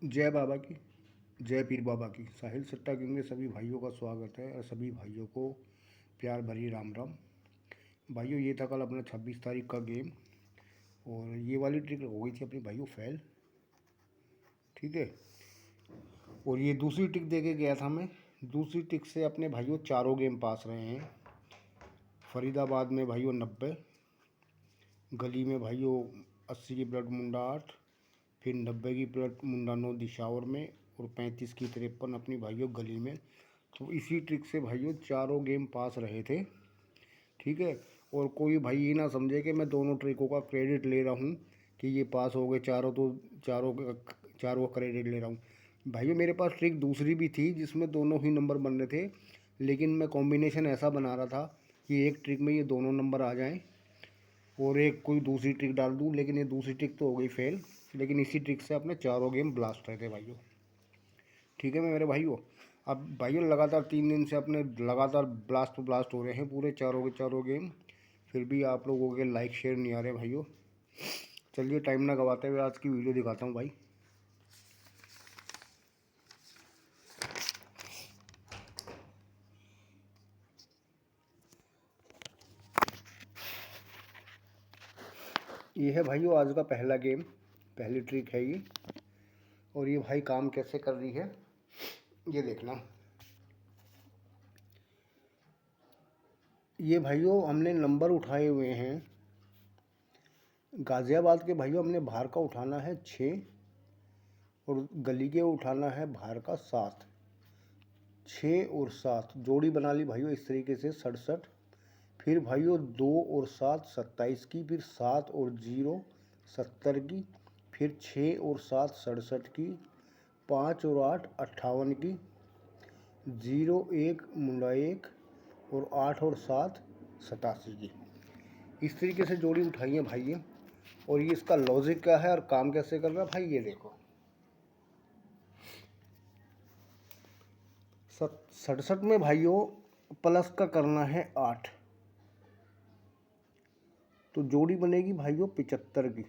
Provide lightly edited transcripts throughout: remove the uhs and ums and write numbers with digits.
जय बाबा की, जय पीर बाबा की। साहिल सट्टा किंग में सभी भाइयों का स्वागत है और सभी भाइयों को प्यार भरी राम राम। भाइयों ये था कल अपना 26 तारीख का गेम और ये वाली ट्रिक हो गई थी अपनी भाइयों फेल। ठीक है, और ये दूसरी ट्रिक दे के गया था मैं। दूसरी ट्रिक से अपने भाइयों चारों गेम पास रहे हैं। फरीदाबाद में भाइयों 90, गली में भाइयों 80 की ब्लड मुंडा 8, फिर 90 की ब्लड मुंडा 9 दिशावर में, और 35 की 53 अपनी भाइयों गली में। तो इसी ट्रिक से भाइयों चारों गेम पास रहे थे। ठीक है, और कोई भाई ये ना समझे कि मैं दोनों ट्रिकों का क्रेडिट ले रहा हूँ कि ये पास हो गए चारों, तो चारों का क्रेडिट ले रहा हूँ। भाइयों मेरे पास ट्रिक दूसरी भी थी जिसमें दोनों ही नंबर बन रहे थे, लेकिन मैं कॉम्बिनेशन ऐसा बना रहा था कि एक ट्रिक में ये दोनों नंबर आ जाएं और एक कोई दूसरी ट्रिक डाल दूँ, लेकिन ये दूसरी ट्रिक तो हो गई फेल। लेकिन इसी ट्रिक से अपने चारों गेम ब्लास्ट रहे थे भाइयों। ठीक है मेरे भाइयों, अब भाइयों लगातार 3 दिन से अपने लगातार ब्लास्ट ब्लास्ट हो रहे हैं पूरे चारों के चारों गेम। फिर भी आप लोगों के लाइक शेयर नहीं आ रहे भाइयों। चलिए टाइम ना गवाते हुए आज की वीडियो दिखाता हूँ भाई। ये है भाइयों आज का पहला गेम, पहली ट्रिक है ये। और ये भाई काम कैसे कर रही है ये देखना। ये भाइयों हमने नंबर उठाए हुए हैं गाज़ियाबाद के भाइयों। हमने बाहर का उठाना है 6 और गली के उठाना है बाहर का 7। 6 और 7 जोड़ी बना ली भाइयों इस तरीके से 67। फिर भाइयों 2 और 7 27 की, फिर 7 और 0 70 की, फिर 6 और 7 67 की, 5 और 8 58 की, 0 1 मुंडा 1 और 8 और 7 87 की। इस तरीके से जोड़ी उठाई है भाई ये। और ये इसका लॉजिक क्या है और काम कैसे कर रहा है भाई ये देखो। 67 में भाइयों प्लस का करना है 8, तो जोड़ी बनेगी भाइयों 75 की।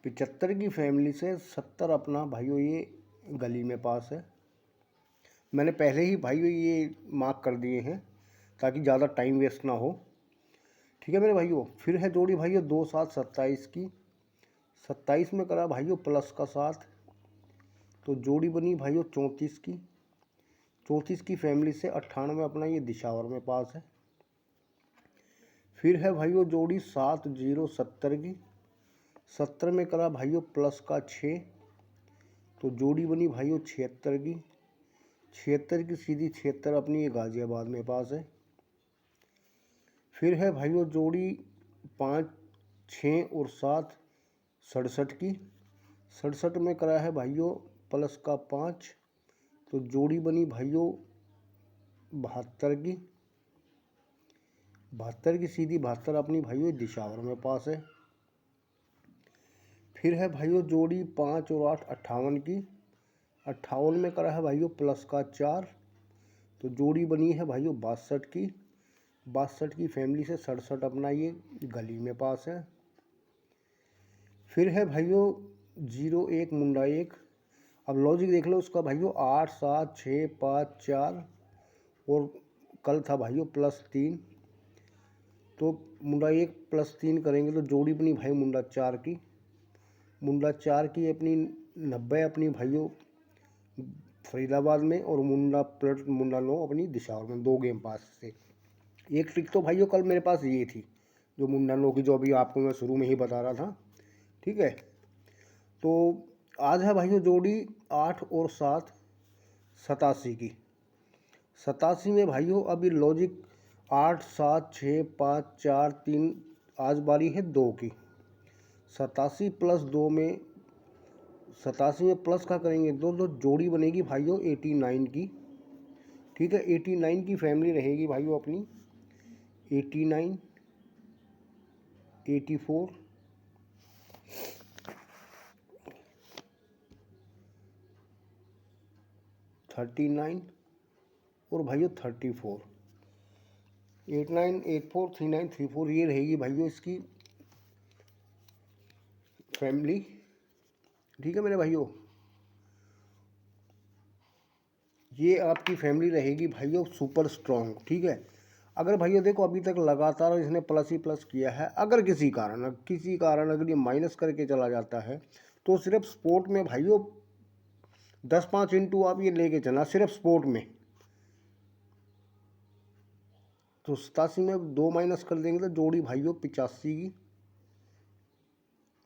75 की फैमिली से 70 अपना भाइयों ये गली में पास है। मैंने पहले ही भाइयों ये मार्क कर दिए हैं ताकि ज़्यादा टाइम वेस्ट ना हो। ठीक है मेरे भाइयों, फिर है जोड़ी भाइयों 2 7 27 की। 27 में करा भाइयों प्लस का 7, तो जोड़ी बनी भाइयों 34 की। 34 की फैमिली से 98 अपना ये दिशावर में पास है। फिर है भाइयों जोड़ी 7 0 70 की। 70 में करा भाइयों प्लस का 6, तो जोड़ी बनी भाइयों 76 की। 76 की सीधी 76 अपनी ये गाज़ियाबाद में पास है। फिर है भाइयों जोड़ी 5 6 और 7 67 की। 67 में करा है भाइयों प्लस का 5, तो जोड़ी बनी भाइयों 72 की। 72 की सीधी 72 अपनी भाइयों दिशावर में पास है। फिर है भाइयों जोड़ी 5 और 8 58 की। 58 में करा है भाइयों प्लस का 4, तो जोड़ी बनी है भाइयों 62 की। 62 की फैमिली से 67 अपना ये गली में पास है। फिर है भाइयों 0 1 मुंडा 1। अब लॉजिक देख लो उसका भाइयों 8 7 6 5 4, और कल था भाइयों +3, तो मुंडा 1 +3 करेंगे तो जोड़ी बनी भाई मुंडा 4 की। मुंडा 4 की अपनी 90 अपनी भाइयों फरीदाबाद में, और मुंडा 9 अपनी दिशावर में। 2 गेम पास से। एक ट्रिक तो भाइयों कल मेरे पास ये थी जो मुंडा 9 की, जो अभी आपको मैं शुरू में ही बता रहा था। ठीक है, तो आज है भाइयों जोड़ी 8 और 7 87 की। 87 में भाइयों अभी लॉजिक 8 7 6 5 4 3, आज बारी है 2 की। 87 + 2 में 87 में प्लस का करेंगे 2, तो जोड़ी बनेगी भाइयों 89 की। ठीक है, 89 की फैमिली रहेगी भाइयों अपनी 89 84 39 और भाइयों 34। 89 84 39 34 ये रहेगी भाइयों इसकी फैमिली ठीक है मेरे भाइयों, ये आपकी फैमिली रहेगी भाइयों सुपर स्ट्रॉन्ग। ठीक है, अगर भाइयों देखो अभी तक लगातार इसने प्लस ही प्लस किया है, अगर किसी कारण अगर ये माइनस करके चला जाता है तो सिर्फ स्पोर्ट में भाइयों 10-5 इंटू आप ये लेके चलना सिर्फ स्पोर्ट में। तो 87 में 2 माइनस कर देंगे तो जोड़ी भाइयों 85 की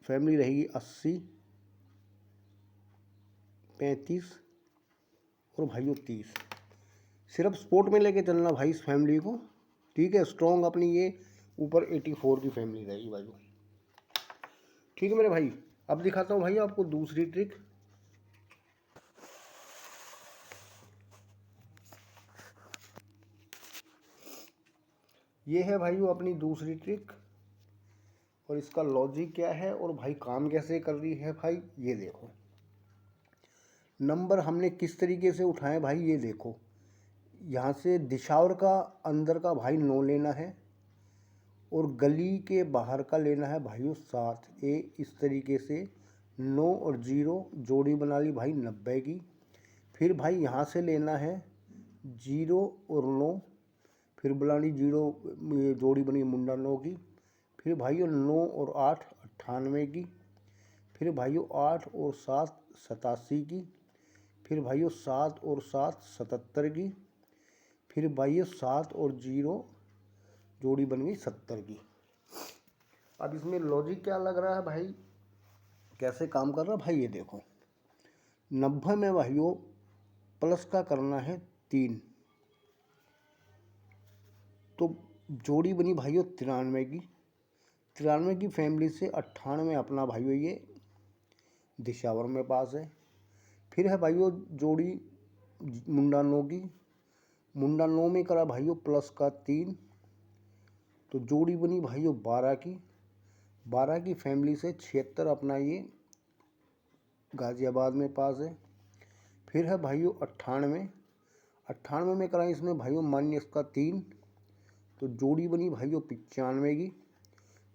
फैमिली रहेगी, 80, 35 और भाइयों 30। सिर्फ स्पोर्ट में लेके चलना भाई इस फैमिली को। ठीक है, स्ट्रॉन्ग अपनी ये ऊपर 84 की फैमिली रहेगी भाइयों। ठीक है मेरे भाई, अब दिखाता हूँ भाई आपको दूसरी ट्रिक। ये है भाइयों अपनी दूसरी ट्रिक, और इसका लॉजिक क्या है और भाई काम कैसे कर रही है भाई, ये देखो। नंबर हमने किस तरीके से उठाए भाई, ये देखो। यहाँ से दिशावर का अंदर का भाई 9 लेना है और गली के बाहर का लेना है भाइयों 7। इस तरीके से 9 और 0 जोड़ी बना ली भाई 90 की। फिर भाई यहाँ से लेना है 0 और 9, फिर बुला ली 0, ये जोड़ी बनी मुंडा 9 की। फिर भाइयों 9 और 8 98 की। फिर भाइयों 8 और 7 87 की। फिर भाइयों 7 और 7 77 की। फिर भाइयों 7 और 0 जोड़ी बन गई 70 की। अब इसमें लॉजिक क्या लग रहा है भाई, कैसे काम कर रहा है भाई, ये देखो। 90 में भाइयों प्लस का करना है 3, तो जोड़ी बनी भाइयों 93 की। 93 की फैमिली से 98 अपना भाइयों ये दिशावर में पास है। फिर है भाइयों जोड़ी मुंडा 9 की। मुंडा 9 में करा भाइयों प्लस का 3, तो जोड़ी बनी भाइयों 12 की। 12 की फैमिली से 76 अपना ये गाज़ियाबाद में पास है। फिर है भाइयों 98 में करा इसमें भाइयों माइनस का 3, तो जोड़ी बनी भाइयों 95 की।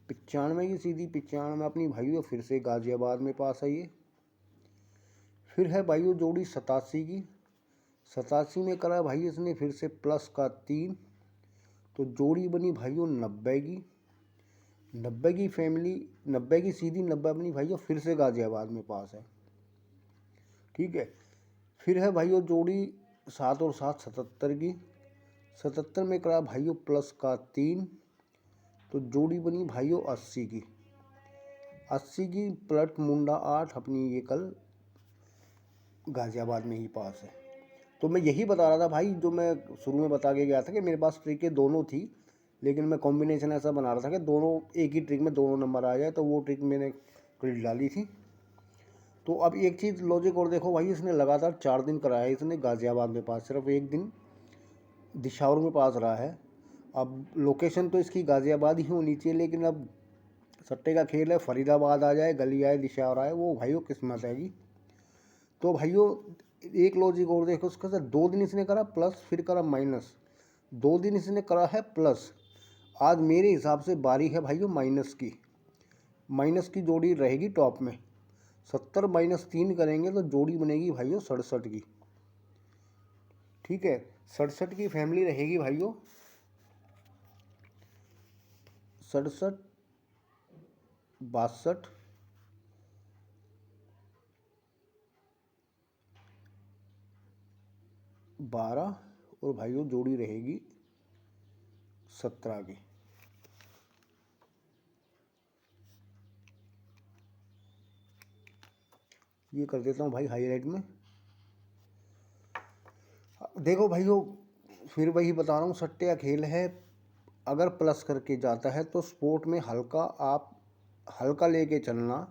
95 की सीधी 95 अपनी भाइयों फिर से गाज़ियाबाद में पास है ये। फिर है भाइयों जोड़ी 87 की। 87 में करा भाई इसने फिर से प्लस का 3, तो जोड़ी बनी भाइयों 90 की। 90 की फैमिली 90 की सीधी 90 अपनी भाइयों फिर से गाज़ियाबाद में पास है। ठीक है, फिर है भाइयों जोड़ी 7 और 7 77 की। 77 में करा भाइयों प्लस का 3, तो जोड़ी बनी भाइयों 80 की। 80 की प्लट मुंडा 8 अपनी ये कल गाज़ियाबाद में ही पास है। तो मैं यही बता रहा था भाई, जो मैं शुरू में बता के गया था कि मेरे पास ट्रिकें दोनों थी, लेकिन मैं कॉम्बिनेशन ऐसा बना रहा था कि दोनों एक ही ट्रिक में दोनों नंबर आ जाए, तो वो ट्रिक मैंने क्रिल डाली थी। तो अब एक चीज़ लॉजिक और देखो भाई, इसने लगातार 4 दिन कराया है इसने गाज़ियाबाद में पास, सिर्फ एक दिन दिशावर में पास रहा है। अब लोकेशन तो इसकी गाज़ियाबाद ही होनी चाहिए, लेकिन अब सट्टे का खेल है, फरीदाबाद आ जाए, गली आए, दिशावर आए, वो भाइयों किस्मत हैगी। तो भाइयों एक लॉजिक और देखो उसका सर, 2 दिन इसने करा प्लस, फिर करा माइनस, 2 दिन इसने करा है प्लस। आज मेरे हिसाब से बारी है भाइयों माइनस की जोड़ी रहेगी टॉप में। 70 माइनस 3 करेंगे तो जोड़ी बनेगी भाइयों 67 की। ठीक है, 67 की फैमिली रहेगी भाइयों, 67 62 12 और भाइयों जोड़ी रहेगी 17 की। ये कर देता हूँ भाई हाईलाइट में। देखो भाइयों, फिर वही बता रहा हूँ, सट्टे का खेल है, अगर प्लस करके जाता है तो स्पोर्ट में आप हल्का लेके चलना।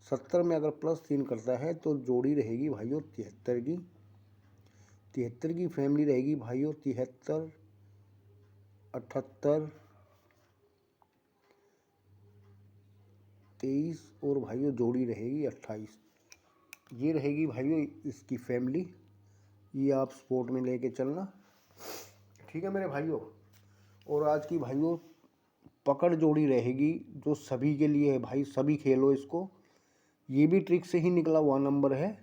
70 में अगर प्लस 3 करता है तो जोड़ी रहेगी भाइयों 73 की। 73 की फैमिली रहेगी भाइयों 73 78 23 और भाइयों जोड़ी रहेगी 28। ये रहेगी भाइयों इसकी फैमिली, ये आप स्पोर्ट में लेके चलना। ठीक है मेरे भाइयों, और आज की भाइयों पकड़ जोड़ी रहेगी जो सभी के लिए है भाई, सभी खेलो इसको। ये भी ट्रिक से ही निकला हुआ नंबर है।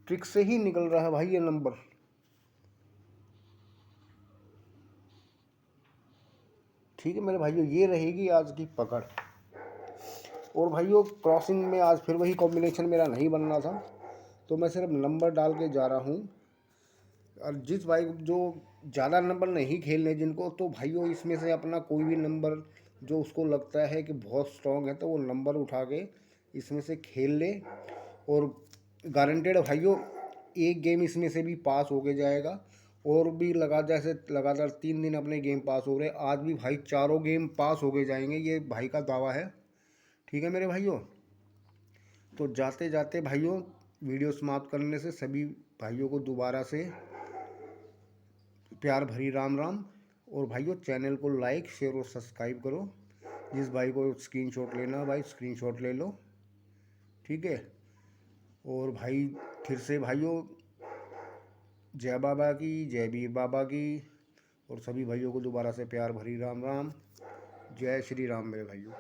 ट्रिक से ही निकल रहा है भाई ये नंबर। ठीक है मेरे भाइयों, ये रहेगी आज की पकड़। और भाइयों क्रॉसिंग में आज फिर वही कॉम्बिनेशन मेरा नहीं बनना था, तो मैं सिर्फ नंबर डाल के जा रहा हूँ। और जिस भाई जो ज़्यादा नंबर नहीं खेलने जिनको, तो भाइयों इसमें से अपना कोई भी नंबर जो उसको लगता है कि बहुत स्ट्रॉन्ग है, तो वो नंबर उठा के इसमें से खेल ले। और गारंटेड भाइयों एक गेम इसमें से भी पास हो के जाएगा। और भी लगा जैसे लगातार 3 दिन अपने गेम पास हो रहे, आज भी भाई 4 गेम पास हो के जाएंगे, ये भाई का दावा है। ठीक है मेरे भाइयों, तो जाते जाते भाइयों वीडियो समाप्त करने से सभी भाइयों को दोबारा से प्यार भरी राम राम। और भाइयों चैनल को लाइक शेयर और सब्सक्राइब करो। जिस भाई को स्क्रीनशॉट लेना है भाई स्क्रीनशॉट ले लो। ठीक है। और भाई फिर से भाइयों जय बाबा की, जय वीर बाबा की। और सभी भाइयों को दोबारा से प्यार भरी राम राम। जय श्री राम मेरे भाइयों।